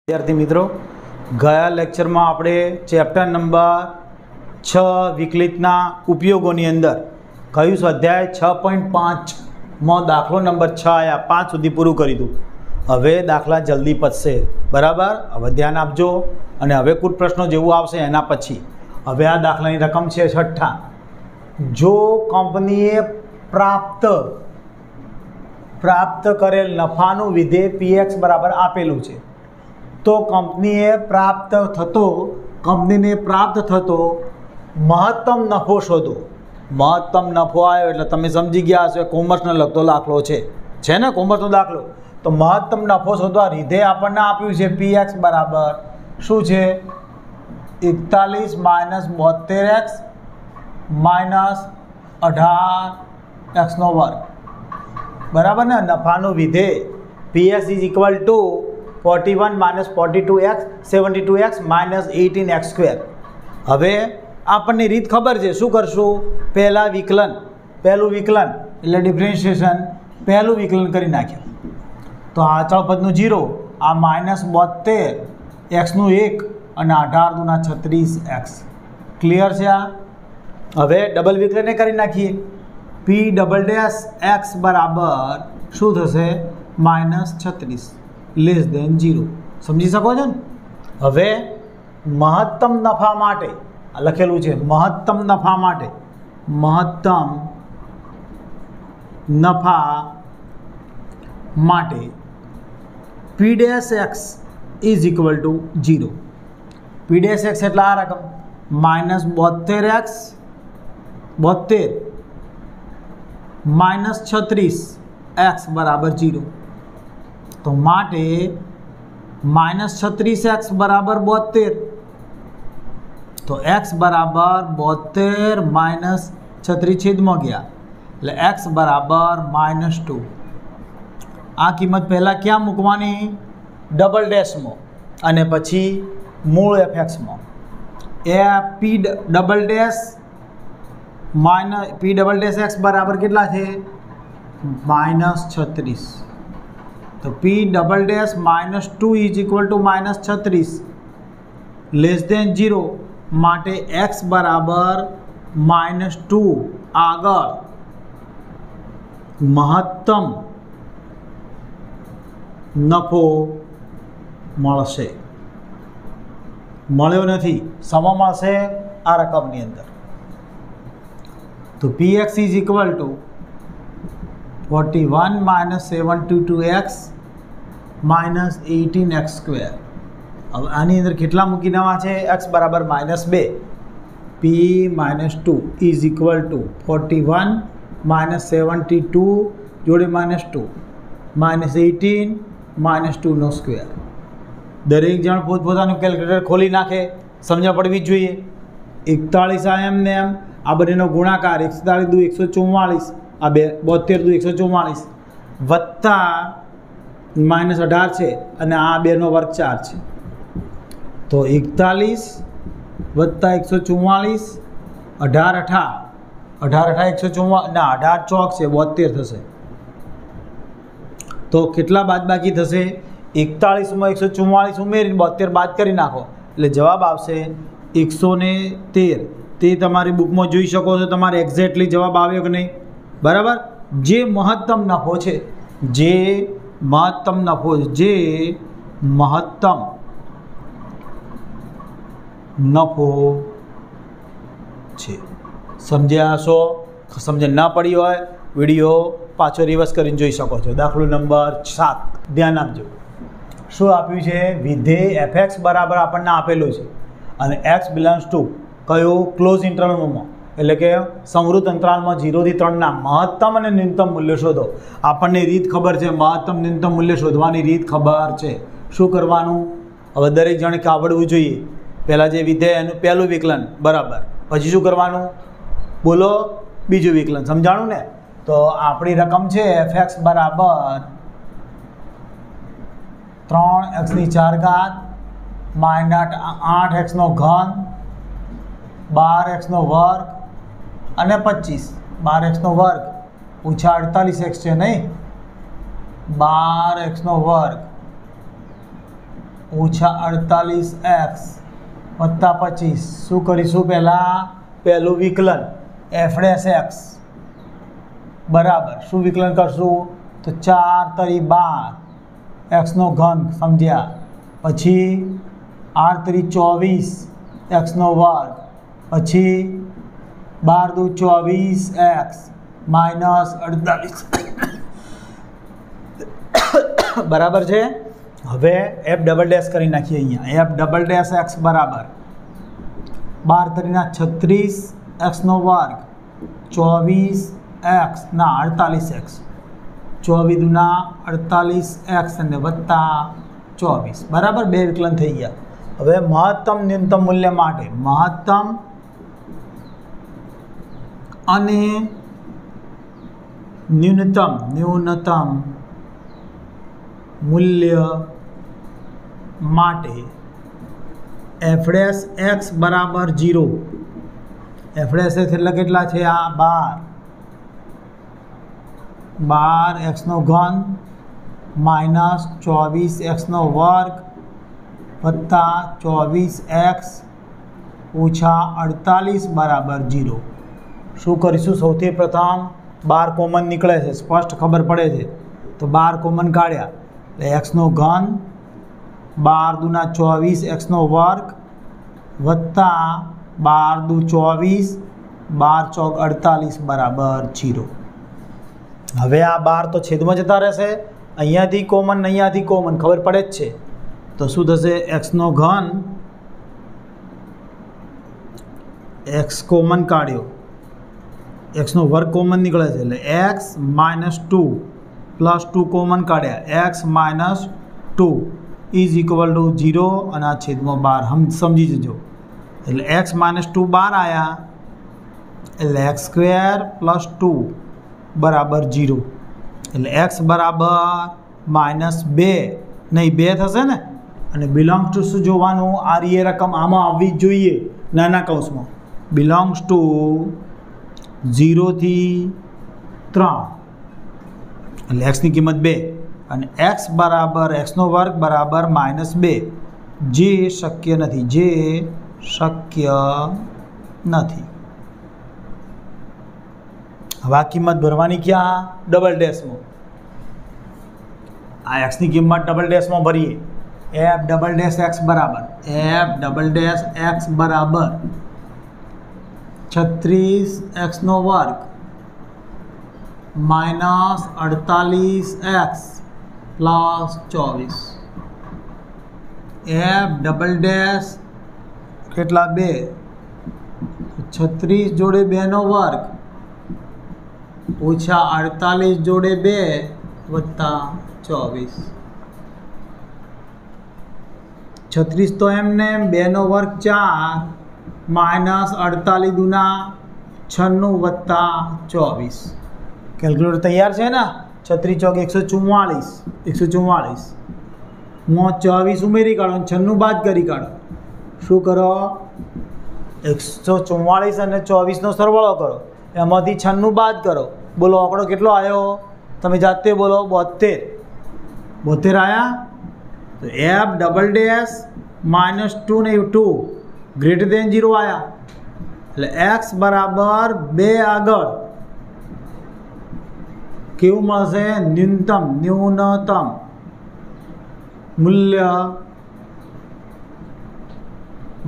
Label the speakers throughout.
Speaker 1: विद्यार्थी मित्रों, गया लेक्चर में आपणे चेप्टर नंबर 6 विकलितना उपयोगोनी अंदर कયું स्वाध्याय 6.5 में दाखलो नंबर 6 आया 5 सुधी पूरुं करी दू। हवे दाखला जल्दी पतशे, बराबर। हवे ध्यान आपजो अने हवे कुल प्रश्नों जेवुं आवशे एना पछी। हवे आ दाखलानी रकम छे 6ठा। जो कंपनीए प्राप्त करेल नफानुं विधेय पीएक्स बराबर आपेलुं छे, तो कंपनीए प्राप्त थतो महत्तम नफो शोधो। महत्तम नफो आयो एटले तमे समजी गया हशो कॉमर्सने लगतो दाखलो छे ने कॉमर्सनो दाखलो। तो महत्तम नफो शोधवा विधेय आपणे आप्युं छे पीएक्स बराबर शुं छे 41 minus 72x minus 18x no वर्ग, बराबर ने। नफानुं विधेय P X is equal to 41 minus 42x 72x minus 18x square. हवे आपने रीत खबर है, शू करशू? पहलू विकलन एटले डिफरेन्शिएशन, पहलू विकलन करी नाख्युं तो आ अचल पदनुं 0, आ माइनस 72 x નું 1 અને 18 दूना 36x। क्लियर है? हवे डबल विकलन करी नाखीए। पी डबल डैश एक्स बराबर शू थशे माइनस 36 लेस देन 0। समझी सको छो ने? हवे महत्तम नफा माटे लखेलू है, महत्तम नफा माटे, महत्तम नफा माटे P dash X is equal to 0। P dash X एटले आ रकम माइनस 72x 72 माइनस 36x बराबर 0। तो माटे माइनस 36x बराबर 72, तो x बराबर 72 माइनस 36 छेद में गया એટલે x बराबर -2। आ किंमत पहला क्या मूकवानी? डबल डैश में अने पछी मूल fx में। ए पी डबल डैश x बराबर केटला छे? -36। तो P double dash -2 is equal to -36 less than 0 माटे x बराबर -2 आगळ महत्तम नफो मळशे। मळ्यो नथी, समो मळशे आ रकमनी अंदर। तो px is equal to 41 minus 72x minus 18x square. अब आनी अंदर केटला मूकी देवा छे? x बराबर -2 p -2 is equal to 41 minus 72 जोड़े -2 माइनस 18 -2 नो स्क्वेर। दरेक जण पोतपोतानुं केल्क्युलेटर खोली नाखे, समझ पड़वी जोईए। 41 आ एम ने एम, आ बंनेनो गुणाकार 41 × 2 = 144, आ 72 × 2 = 144 वत्ता -18 છે અને આ 2 નો વર્ગ 4 છે। तो 41 वत्ता 144 18 144 ना 18 ચોક છે 72 થશે। तो કેટલા બાદબાકી થશે? 41 માં 144 ઉમેરીને 72 બાદ કરી નાખો એટલે જવાબ આવશે 113। તે તમારી બુકમાં જોઈ શકો છો, તમારે એક્ઝેક્ટલી જવાબ આવ્યો કે નહીં, બરાબર। જે મહત્તમ નફો છે, જે મહત્તમ નફો છે। સમજ્યા હશો? સમજ ના પડી હોય વિડીયો પાછો રિવર્સ કરીને જોઈ શકો છો। દાખલો નંબર 7 ધ્યાન આપજો। શું આપ્યું છે? વિધેય fx બરાબર આપણને આપેલું છે અને x બિલોંગ્સ ટુ કયો? ક્લોઝ ઇન્ટરવલમાં, એટલે કે સંવૃત અંતરાલમાં 0 થી 3 ના મહત્તમ અને ન્યૂનતમ મૂલ્ય શોધો। આપણને રીત ખબર છે, મહત્તમ ન્યૂનતમ મૂલ્ય શોધવાની રીત ખબર છે। શું કરવાનું? હવે દરેક જણે આવડવું જોઈએ। પહેલાં જે વિધેય એનું પહેલું વિકલન બરાબર, પછી શું કરવાનું બોલો? બીજું વિકલન। સમજાણું ને? તો આપણી રકમ છે fx બરાબર 3x⁴ માઇનસ 8x નો ઘન 12x નો વર્ગ અને 25। 12x નો વર્ગ ઓછા 48x છે નહીં, 12x નો વર્ગ ઓછા 48x વત્તા 25 શું કરીશું? પહેલું વિકલન f'(x) બરાબર શું વિકલન કરશું? તો 4 તરી 12 x નો ઘન સમજ્યા, પછી 8 તરી 24 x નો વર્ગ, પછી 12 દુ 24x માઇનસ 48 બરાબર છે। હવે f ડબલ ડેશ કરી નાખીએ અહીંયા, f ડબલ ડેશ x બરાબર 12 તરીના 36 x નો વર્ગ 24x ના 48x 24 દુના 48x અને વત્તા 24 બરાબર બે વિકલન થઈ ગયા। હવે મહત્તમ ન્યૂનતમ મૂલ્ય માટે મહત્તમ અને ન્યૂનતમ મૂલ્ય માટે f'(x) બરાબર 0, f'(x) એટલે કેટલા છે? આ 12 x નો ઘન માઇનસ 24x નો વર્ગ વત્તા 24x ઓછા 48 બરાબર 0। શું કરીશું? સૌથી પ્રથમ 12 કોમન નીકળે છે, સ્પષ્ટ ખબર પડે છે, તો 12 કોમન કાઢ્યા એટલે x નો ઘન 12 દુના 24x નો વર્ગ વત્તા 12 દુ 24 12 ચોક 48 બરાબર 0। હવે આ 12 તો છેદમાં જતા રહેશે, અહીંયાથી કોમન ખબર પડે જ છે, તો શું થશે? x નો ઘન x કોમન કાઢ્યો, x નો વર્ગ કોમન નીકળે છે એટલે x -2 પ્લસ 2 કોમન કાઢ્યા x -2 ઇઝ ઇક્વલ ટુ 0 અને આ છેદમાં 12 સમજી જજો। એટલે x -2 12 આવ્યા એટલે x² + 2 બરાબર 0 એટલે x બરાબર -2 નહીં 2 થશે ને, અને બિલોંગ્સ ટુ શું જોવાનું? આ એ રકમ આમાં આવવી જ જોઈએ નાના કૌંસમાં, બિલોંગ્સ ટુ 0 થી 3 એટલે x ની કિંમત 2 અને x બરાબર x નો વર્ગ બરાબર -2 જે શક્ય નથી। હવે આ કિંમત ભરવાની ક્યાં? ડબલ ડેશમાં। આ x ની કિંમત ડબલ ડેશમાં ભરીએ, f ડબલ ડેશ x બરાબર 36x નો વર્ગ minus 48x plus 24 f double dash કેટલા? 2 36 જોડે 2 નો વર્ગ ઓછા 48 જોડે 2 વત્તા 24 36 તો એમને 2 નો વર્ગ 4 માઇનસ 48 દુના 96 વત્તા 24 કેલ્ક્યુલેટર તૈયાર છે ને? 36 ચોક 144 માં 24 ઉમેરી કાઢો, 96 બાદ કરી કાઢો, શું કરો? 144 અને 24નો સરવાળો કરો, એમાંથી 96 બાદ કરો, બોલો આંકડો કેટલો આવ્યો? તમે જાતે બોલો। 72 આવ્યા। તો f ડબલ ડેશ -2 ને 2 ગ્રેટર દેન 0 આવ્યા એટલે x બરાબર 2 આગળ કેવું મળશે? ન્યૂનતમ મૂલ્ય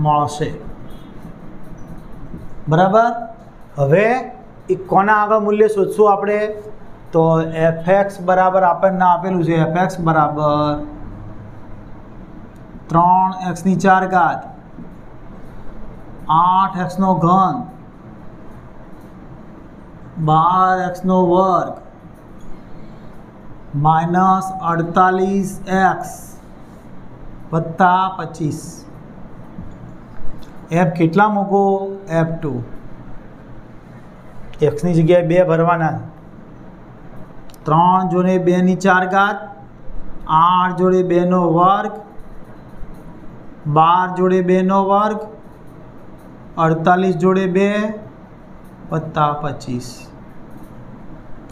Speaker 1: મળશે બરાબર। હવે કોના આગળ મૂલ્ય શોધશું આપણે? તો f(x) બરાબર આપણને આપેલું છે f(x) બરાબર 3x ની 4 ઘાત 8x નો ઘન 12x નો વર્ગ માઇનસ 48x વત્તા 25 f કેટલા મૂકો? f2 x ની જગ્યાએ 2 ભરવાના, 3 જોડે 2 ની 4 ઘાત 8 જોડે 2 નો વર્ગ 12 જોડે 2 નો વર્ગ 48 જોડે 2 વત્તા 25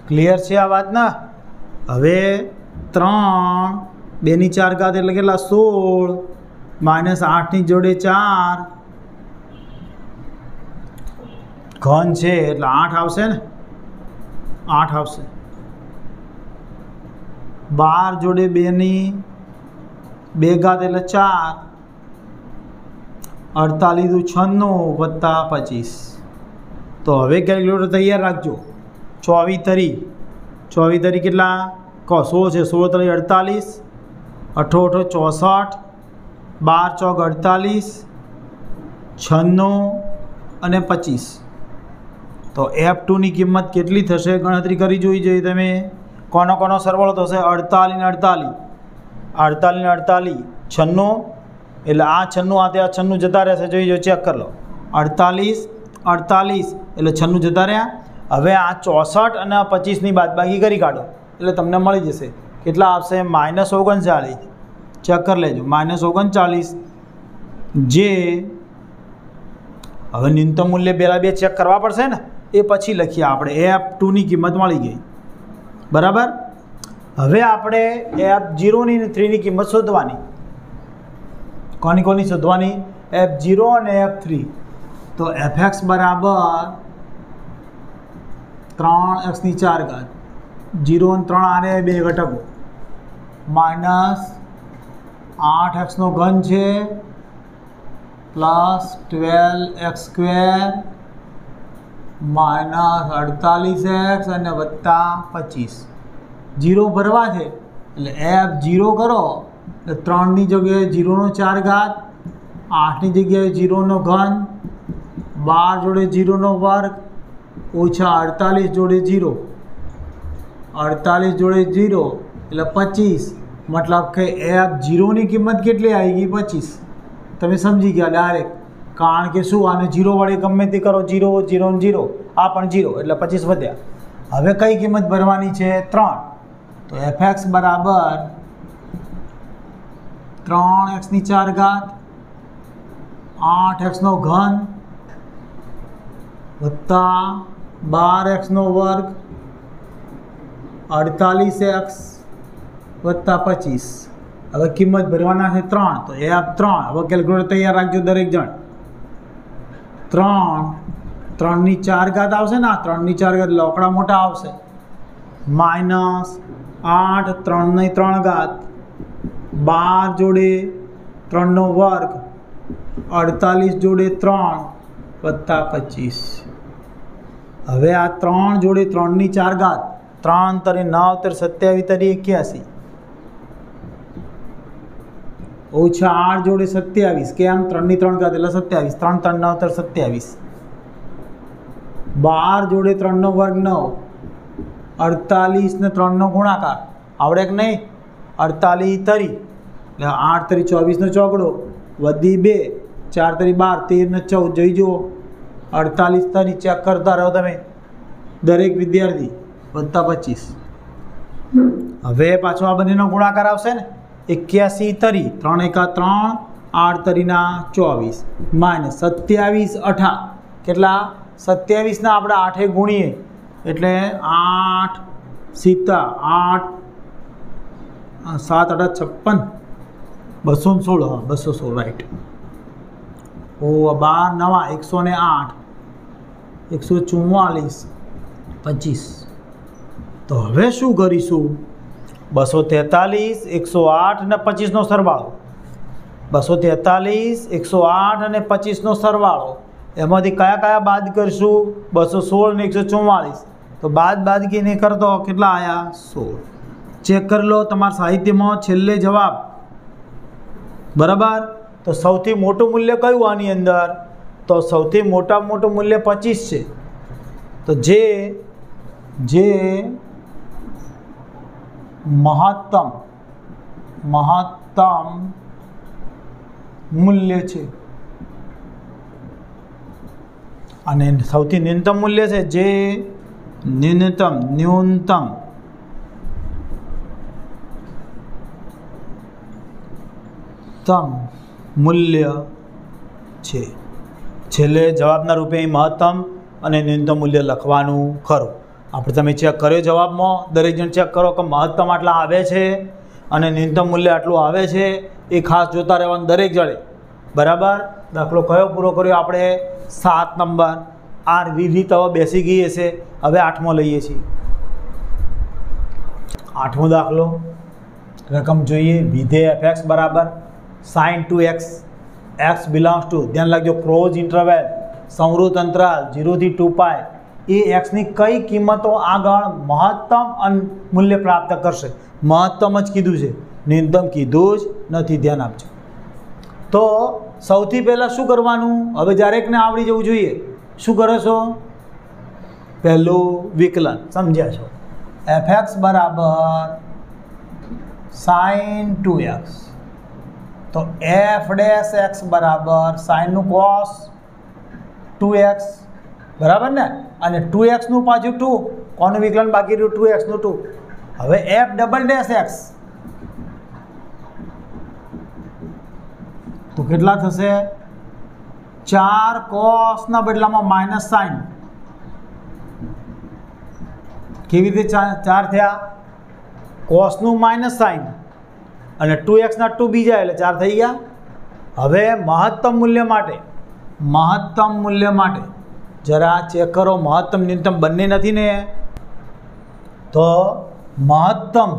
Speaker 1: ક્લિયર છે આ વાત ને? હવે 3 2 ની 4 ઘાત એટલે કેટલા? 16 -8 જોડે 4 ઘન છે એટલે 8 આવશે ને, 8 આવશે। 12 જોડે 2 ની 2 ઘાત એટલે 4, 48 દુ 96 વત્તા 25। તો હવે કેલ્ક્યુલેટર તૈયાર રાખજો। 24 તરી કેટલા? 16 છે, 16 તરી 48, 8 8 64, 12 ચોક 48, 96 અને 25। તો F2 ની કિંમત કેટલી થશે ગણતરી કરી જોઈ જોઈએ તમે। કોનો સરવાળો થશે? 48 ને 48, 48 ને 48 96, એટલે આ 96 આ 96 જતા રહેશે, જોઈ ચેક કરી લો। 48 48 એટલે 96 જતા રહ્યા। હવે આ 64 અને 25ની બાદબાકી કરી કાઢો એટલે તમને મળી જશે કેટલા આવશે? -39। ચેક કરી લેજો, -39। જે હવે ન્યૂનતમ મૂલ્ય પહેલાં બે ચેક કરવા પડશે ને, એ પછી લખીએ આપણે। F2 ની કિંમત મળી ગઈ, બરાબર। હવે આપણે F0 ની અને 3 ની કિંમત શોધવાની। કોની શોધવાની? F0 અને F3। તો fx બરાબર 3x ની 4 ઘાત, 0 અને 3 આને 2 ઘટકો, -8x નો ઘન છે +12x² -48x અને +25। 0 ભરવા છે એટલે F0 કરો એટલે 3 ની જગ્યાએ 0 નો 4 ઘાત, 8 ની જગ્યાએ 0 નો ઘન, 12 જોડે 0 નો વર્ગ ઓછા 48 જોડે 0, 48 જોડે 0 એટલે 25। मतलब કે F0 ની કિંમત કેટલી આવી ગઈ? 25। તમે સમજી ગયા ડાયરેક્ટ, કારણ કે શું આને 0 વડે ગમે તે કરો, 0 0 0, આ પણ 0 એટલે 25 વધ્યા। હવે કઈ કિંમત ભરવાની છે? 3। તો fx બરાબર 3x ની 4 ઘાત, 8x નો ઘન વત્તા 12x નો વર્ગ, 48x વત્તા 25। હવે કિંમત ભરવાના છે 3, તો F3। હવે કેલ્ક્યુલેટર તૈયાર રાખજો દરેક જણ। 3 ની 4 ઘાત આવશે ને, 3 ની 4 ઘાત લોકડા મોટા આવશે, -8 3 ની 3 ઘાત, 12 જોડે 3 નો વર્ગ, 48 જોડે 3 વત્તા 25। હવે આ 3 જોડે 3 ની 4 ઘાત, 3 તરી 9 તરી 27 તરી 81, ઓછા 8 જોડે 27, કેમ? 3 ની 3 ઘાત એટલે 27, 3 3 9 તરી 27, 12 જોડે 3 નો વર્ગ 9, 48 ને 3 નો ગુણાકાર આવડે કે નહીં? 48 તરી એટલે 8 તરી 24 નો ચોકડો વધી 2, 4 તરી 12, 13 ને 14 જોઈ જુઓ। 48 તરી ચેક કરતા રહો તમે દરેક વિદ્યાર્થી, વત્તા 25। હવે પાછો આ બંનેનો ગુણાકાર આવશે ને, 81 તરી 3 એકા 3, 8 તરીના 24 -27 8 કેટલા? 27 ના આપણે 8 ગુણીએ એટલે 8 સીતા 8 7 8 56, 216, હા 216 રાઈટ। ઓ 12 નવા 108, 144 25। તો હવે શું કરીશું? 243 108 અને 25 નો સરવાળો, 243 108 અને 25 નો સરવાળો, એમાંથી કયા બાદ કરશું? 216 ને 144, તો બાદબાકી નહીં કરતો કેટલા આવ્યા? 16। ચેક કરી લો તમારા સાહિત્યમાં છેલ્લે જવાબ, બરાબર। તો સૌથી મોટું મૂલ્ય કયું આની અંદર? તો સૌથી મોટું મૂલ્ય 25 છે। તો જે મહત્તમ મૂલ્ય છે અને સૌથી ન્યૂનતમ મૂલ્ય છે, જે ન્યૂનતમ મૂલ્ય છે। છેલ્લે જવાબના રૂપે મહત્તમ અને ન્યૂનતમ મૂલ્ય લખવાનું ખરું। આપણે તમે ચેક કર્યો જવાબમાં, દરેક જણ ચેક કરો કે મહત્તમ આટલા આવે છે અને ન્યૂનતમ મૂલ્ય આટલું આવે છે, એ ખાસ જોતા રહેવાનું દરેક જણે, બરાબર. દાખલો કયો પૂરો કર્યો આપણે? 7 નંબર. આ રીત હવે બેસી ગઈ હશે. હવે 8મો લઈએ છીએ. 8મો દાખલો, રકમ જોઈએ. વિધેય fx બરાબર sin 2x, x belongs to, ધ્યાન રાખજો, ક્લોઝ ઇન્ટરવલ, સંવૃત અંતરાલ 0 થી 2π, એ એક્સની કઈ કિંમતો આગળ મહત્તમ મૂલ્ય પ્રાપ્ત કરશે? મહત્તમ જ કીધું છે, ન્યૂનતમ કીધું જ નથી, ધ્યાન આપજો. તો સૌથી પહેલાં શું કરવાનું? હવે દરેકને આવડી જવું જોઈએ. શું કરો છો? પહેલું વિકલન સમજ્યા છો. fx બરાબર sin 2x, તો f' x બરાબર સાઇનનું cos 2x, બરાબર ને? અને 2xનું પાછું 2, કોનું વિકલન બાકી રહ્યું? 2xનું 2. હવે f'(x) તો કેટલા થશે? 4 cosના બદલામાં માઇનસ સાઇન. કેવી રીતે 4 થયા? કોસનું માઇનસ સાઇન અને 2xના 2 બીજા એટલે 4 થઈ ગયા. હવે મહત્તમ મૂલ્ય માટે જરા ચેક કરો. મહત્તમ ન્યૂનતમ બંને નથી ને? તો મહત્તમ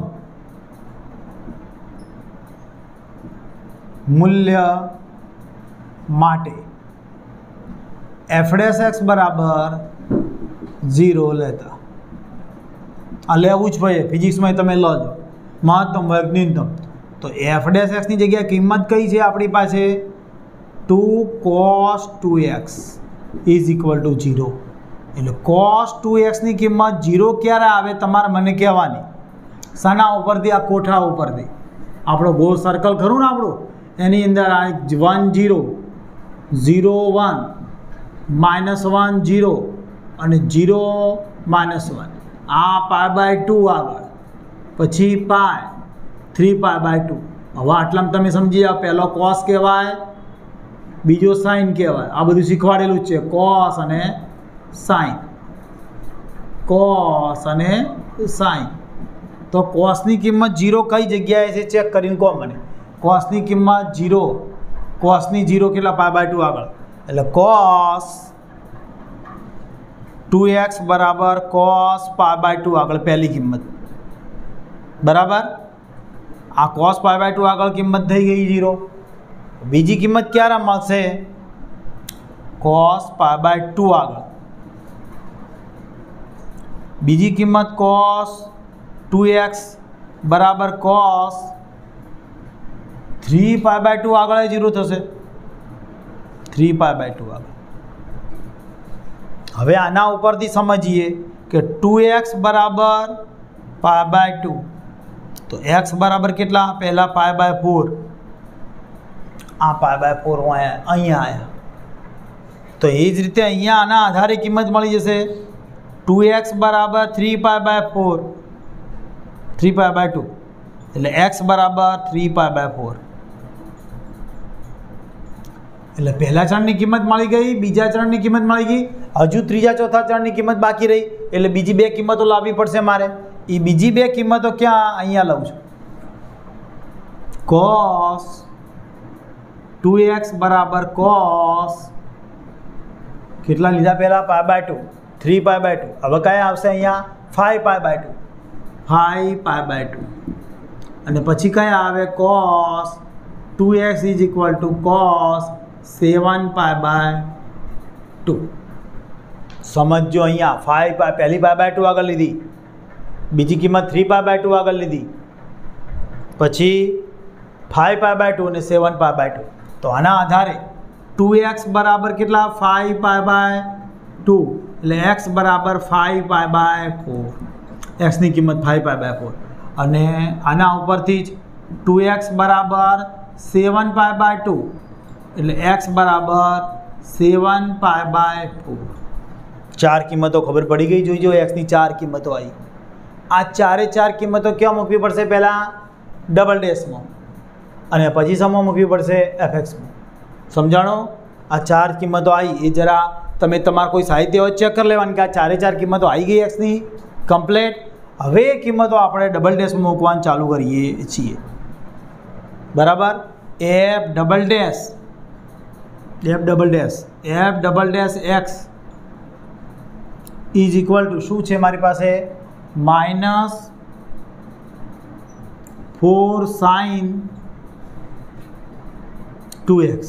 Speaker 1: મૂલ્ય માટે f' બરાબર 0 લેતા. આ લેવું જ ભાઈ, ફિઝિક્સમાં તમે લો છો. મહત્તમ વર્ગ ન્યૂનતમ, તો f' ની જગ્યાએ કિંમત કઈ છે આપણી પાસે? 2 cos 2x is equal two 0. એટલે cos 2x ની કિંમત 0 ક્યારે આવે તમારે મને કહેવાની? શાના ઉપરથી? આ કોઠા ઉપરથી. આપણો ગોળ સર્કલ ખરું ને આપણું, એની અંદર આ 1 0 0 1 -1 0 અને 0 -1, આ π/2 આગળ, પછી π 3π/2. હવે આટલામાં તમે સમજી જાઓ. પહેલો cos કહેવાય, બીજો સાઇન કહેવાય. આ બધું શીખવાડેલું જ છે, cos અને સાઇન, cos અને સાઇન. તો cosની કિંમત 0 કઈ જગ્યાએ છે ચેક કરીને કહો મને. cosની કિંમત 0, cosની 0 કેટલા? π/2 આગળ. એટલે cos 2x બરાબર cos π/2 આગળ પહેલી કિંમત, બરાબર. આ cos π/2 આગળ કિંમત થઈ ગઈ 0. બીજી કિંમત ક્યારે મળશે? cos π/2 આગળ બીજી કિંમત cos 2x બરાબર cos 3π/2 આગળ 0 થશે. 3π/2 આગળ. હવે આના ઉપરથી સમજીએ કે 2x બરાબર π/2, તો x બરાબર કેટલા? પહેલાં π/4, આ π/4 અહીંયા આવ્યા. તો એ જ રીતે અહીંયા આના આધારે કિંમત મળી જશે. 2x બરાબર 3π/4, 3π/2, એટલે x બરાબર 3π/4. એટલે પહેલા ચરણની કિંમત મળી ગઈ, બીજા ચરણની કિંમત મળી ગઈ, હજુ ત્રીજા ચોથા ચરણની કિંમત બાકી રહી. એટલે બીજી 2 કિંમતો લાવવી પડશે મારે. એ બીજી 2 કિંમતો ક્યાં? અહીંયા લઉં છું. cos 2x બરાબર cos કેટલા લીધા પહેલાં? π/2, 3π/2. હવે કયા આવશે અહીંયા? 5π/2, 5π/2. અને પછી કયા આવે? cos 2x is equal two cos 7π/2. સમજો, અહીંયા 5 પહેલી π/2 આગળ લીધી, બીજી કિંમત 3π/2 આગળ લીધી, પછી 5π/2 અને 7π/2. તો આના આધારે 2x બરાબર કેટલા? 5π/2, એટલે x બરાબર 5π/4. એક્સની કિંમત 5π/4. અને આના ઉપરથી જ 2x બરાબર 7π/2, એટલે x બરાબર 7π/4. 4 કિંમતો ખબર પડી ગઈ. જોઈજો, એક્સની 4 કિંમતો આવી. આ 4 કિંમતો ક્યાં મૂકવી પડશે? પહેલાં ડબલ ડેશમાં, અને પછી સમમાં મૂકવી પડશે fxમાં. સમજાણો? આ 4 કિંમતો આવી એ જરા તમે તમારા કોઈ સાહિત્ય હોય ચેક કરી લેવાની કે આ 4 કિંમતો આવી ગઈ એક્સની કમ્પ્લેટ. હવે એ કિંમતો આપણે ડબલ ડેશમાં મૂકવાનું ચાલુ કરીએ છીએ, બરાબર. F double dash x is equal two શું છે મારી પાસે -4 sin 2x.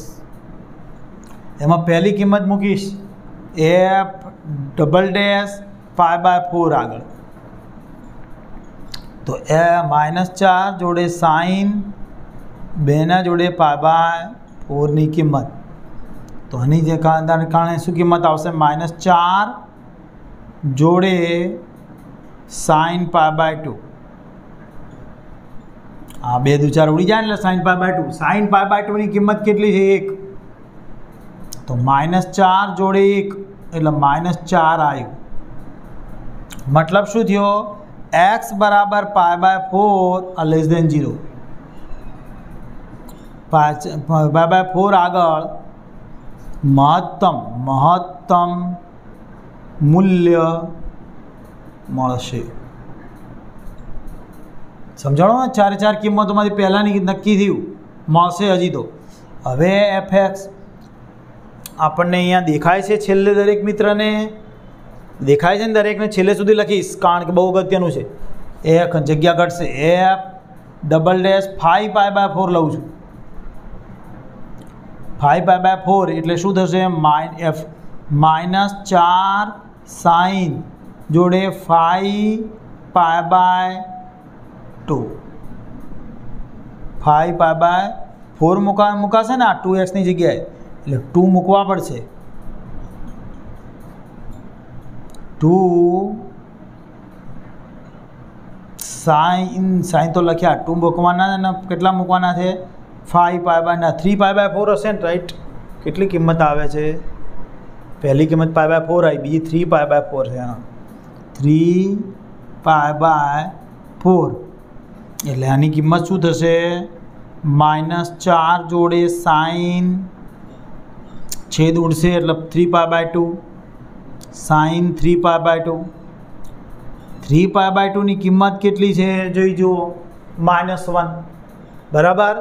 Speaker 1: એમાં પહેલી કિંમત મૂકીશ એફ ડબલ ડેશ π/4 આગળ, તો એ -4 જોડે સાઇન 2 જોડે π/4 ની કિંમત, તો આની જે કારણે શું કિંમત આવશે -4 જોડે સાઇન π/2. આ 2 દુ 4 ઉડી જાય એટલે સાઇન π/2. સાઇન π/2 ની કિંમત કેટલી છે 1, તો -4 જોડે 1 એટલે -4 આવ્યું. મતલબ શું થયો x બરાબર π/4 લેસ દેન 0. π/4 આગળ મહત્તમ મૂલ્ય મળશે. સમજાણો ને, 4 કિંમતોમાંથી પહેલાંની નક્કી થયું મળશે. હજી તો હવે fx આપણને અહીંયા દેખાય છે, છેલ્લે દરેક મિત્રને દેખાય છે ને, દરેકને છેલ્લે સુધી લખીશ કારણ કે બહુ અગત્યનું છે. એક જગ્યા ઘટશે, એફ ડબલ ડેશ 5π/4 લઉં છું. 5π/4 એટલે શું થશે એફ -4 સાઇન જોડે 5π/2. 5π/4 મુકાશે ને આ 2x ની જગ્યાએ, એટલે 2 મૂકવા પડશે. 2 સાઇન તો લખ્યા, 2 મૂકવાના અને કેટલા મૂકવાના છે 3π/4 હશે ને, રાઈટ. કેટલી કિંમત આવે છે, પહેલી કિંમત π/4 આવી, બીજી 3π/4 છે. 3π/4 એટલે આની કિંમત શું થશે -4 જોડે સાઇન છેદ ઉડશે એટલે 3π/2 સાઇન 3π/2. 3π/2 ની કિંમત કેટલી છે જોઈ જુઓ -1 બરાબર.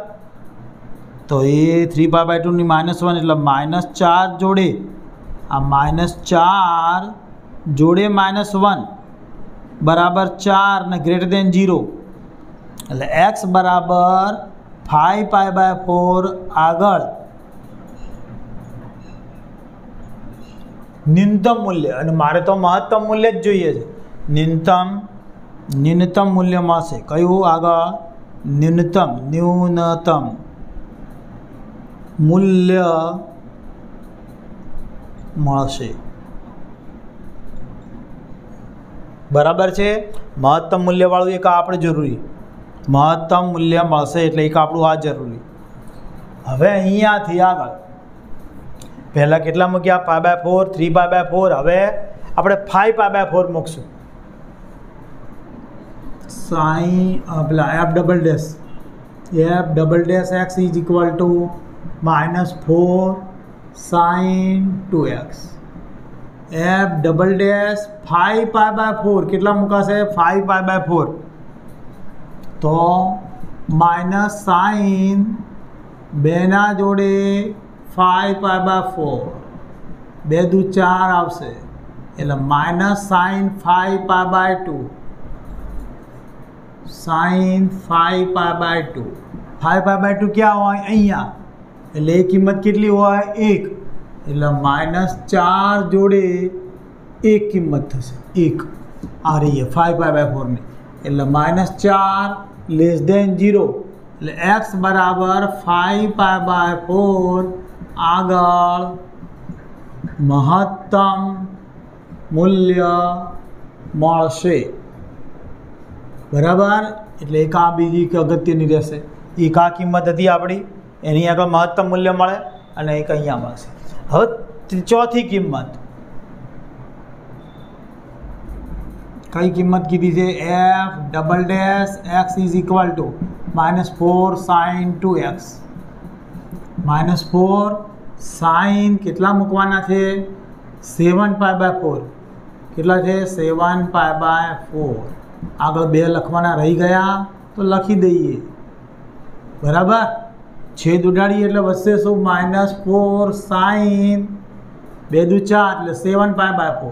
Speaker 1: તો એ 3π/2 ની -1 એટલે -4 જોડે આ -4 જોડે -1 બરાબર 4 ને ગ્રેટર દેન 0 એટલે x બરાબર 5π/4 આગળ ન્યૂનતમ મૂલ્ય, અને મારે તો મહત્તમ મૂલ્ય જ જોઈએ છે. ન્યૂનતમ મૂલ્ય મળશે. કયું આગળ ન્યૂનતમ મૂલ્ય મળશે. બરાબર છે. મહત્તમ મૂલ્યવાળું એક આપણે જરૂરી, મહત્તમ મૂલ્ય મળશે એટલે એક આપણું આ જરૂરી. હવે અહીંયાથી આગળ પહેલાં કેટલા મૂક્યા π/4 3π/4, હવે આપણે 5π/4 મૂકશું. સાઇન પેલા f double dash x is equal to -4 sine 2x. F double dash 5π/4 કેટલા મૂકાશે 5π/4, તો સાઇન 2 જોડે 5π/4 2 દુ 4 આવશે એટલે સાઇન 5π/2 સાઇન 5π/2. 5π/2 ક્યાં હોય અહીંયા, એટલે એ કિંમત કેટલી હોય 1 એટલે -4 જોડે 1 કિંમત થશે 1 આ રહી 5π/4 ની, એટલે -4 લેસ દેન 0 એટલે x બરાબર 5π/4 આગળ મહત્તમ મૂલ્ય મળશે. બરાબર. એટલે એક આ બીજી અગત્યની રહેશે. એક આ કિંમત હતી આપણી, એની આગળ મહત્તમ મૂલ્ય મળે અને એક અહીંયા મળશે. હવે ચોથી કિંમત કઈ કિંમત કીધી છે F double dash x is equal to -4 sine 2x. -4 sine કેટલા મૂકવાના છે 7π/4. કેટલા છે 7π/4. આગળ 2 લખવાના રહી ગયા તો લખી દઈએ. બરાબર. છેદ ઉડાડીએ એટલે વધશે શું? -4 sin 2 દુ 4 એટલે 7π/4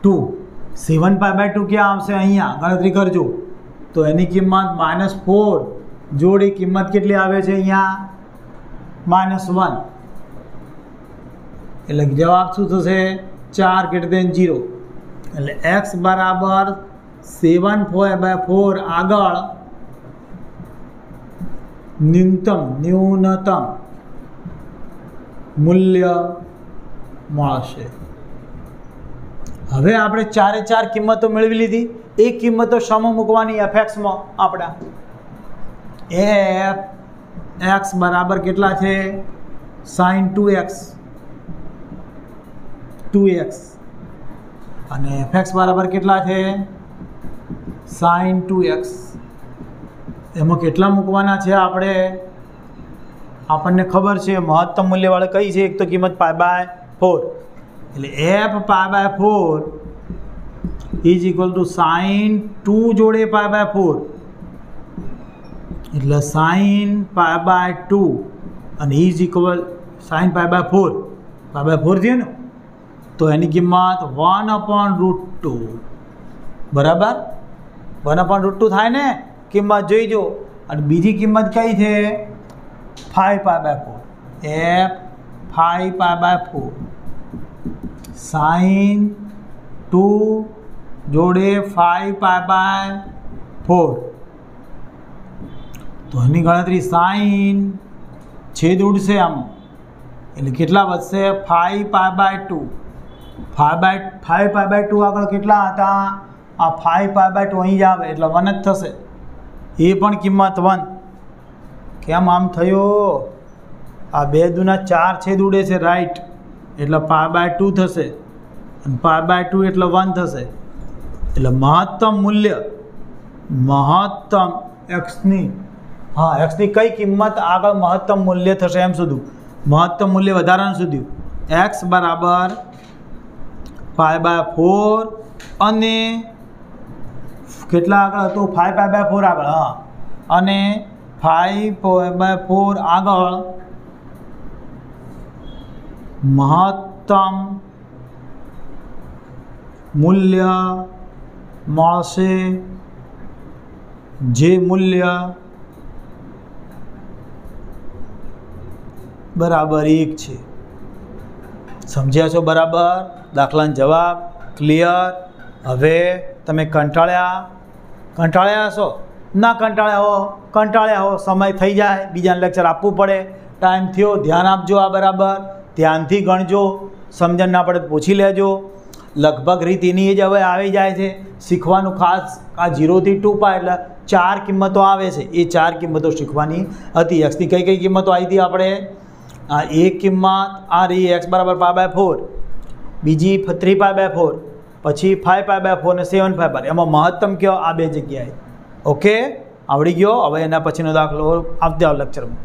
Speaker 1: 2 7π/2 ક્યાં આવશે? અહીંયા ગણતરી કરજો તો એની કિંમત -4 જોડે કિંમત કેટલી આવે છે અહીંયા? -1 એટલે જવાબ શું થશે? 4 > 0 એટલે x બરાબર 7π/4 આગળ ન્યૂનતમ મૂલ્ય મળશે. હવે આપણે 4 કિંમતો મેળવી લીધી. એ કિંમતો શેમાં મૂકવાની? fxમાં. આપણા x બરાબર કેટલા છે? sin 2x અને fx બરાબર કેટલા છે? sin 2x. એમાં કેટલા મૂકવાના છે આપણે? આપણને ખબર છે મહત્તમ મૂલ્યવાળી કઈ છે? એક તો કિંમત π/4 એટલે f π/4 is equal to sin 2 જોડે π/4 એટલે sin π/2 અને ઇઝ ઇક્વલ sin π/4 થયું ને તો એની કિંમત 1/√2 બરાબર 1/√2 થાય ને કિંમત જોઈજો. અને બીજી કિંમત કઈ છે? 5π/4 f 5π/4 sin 2 જોડે 5π/4 તો એની ગણતરી sin છેદ ઉડશે આમ એટલે કેટલા વધશે? 5π/2 5π/2 આગળ કેટલા હતા? આ 5π/2 અહીં જ આવે એટલે 1 જ થશે. એ પણ કિંમત 1. કેમ આમ થયો? આ 2 દુના 4 છેદ ઉડે છે રાઈટ એટલે π/2 થશે અને π/2 એટલે 1 થશે. એટલે મહત્તમ મૂલ્ય એક્સની એક્સની કઈ કિંમત આગળ મહત્તમ મૂલ્ય થશે એમ શોધ્યું. મહત્તમ મૂલ્ય વધારાનું શોધ્યું. x બરાબર π/4 અને કેટલા આગળ હતું? 5π/4 આગળ. હા અને 5π/4 આગળ મહત્તમ મૂલ્ય મળશે જે મૂલ્ય બરાબર 1 છે. સમજ્યા છો બરાબર? દાખલાનો જવાબ ક્લિયર? હવે તમે કંટાળ્યા હશો? ના કંટાળ્યા હો સમય થઈ જાય, બીજાને લેક્ચર આપવું પડે, ટાઈમ થયો, ધ્યાન આપજો. આ બરાબર ધ્યાનથી ગણજો, સમજણ ના પડે તો પૂછી લેજો. લગભગ રીત એની જ હવે આવી જાય છે. શીખવાનું ખાસ આ 0 થી 2π એટલે 4 કિંમતો આવે છે. એ 4 કિંમતો શીખવાની હતી. એક્સની કઈ કિંમતો આવી હતી આપણે? આ એક કિંમત આ રહી x બરાબર π/4, બીજી 3π/4, પછી 5π/4 અને 7π/4. એમાં મહત્તમ કયો? આ બે જગ્યાએ. ઓકે આવડી ગયો. હવે એના પછીનો દાખલો આવતા લેક્ચરમાં.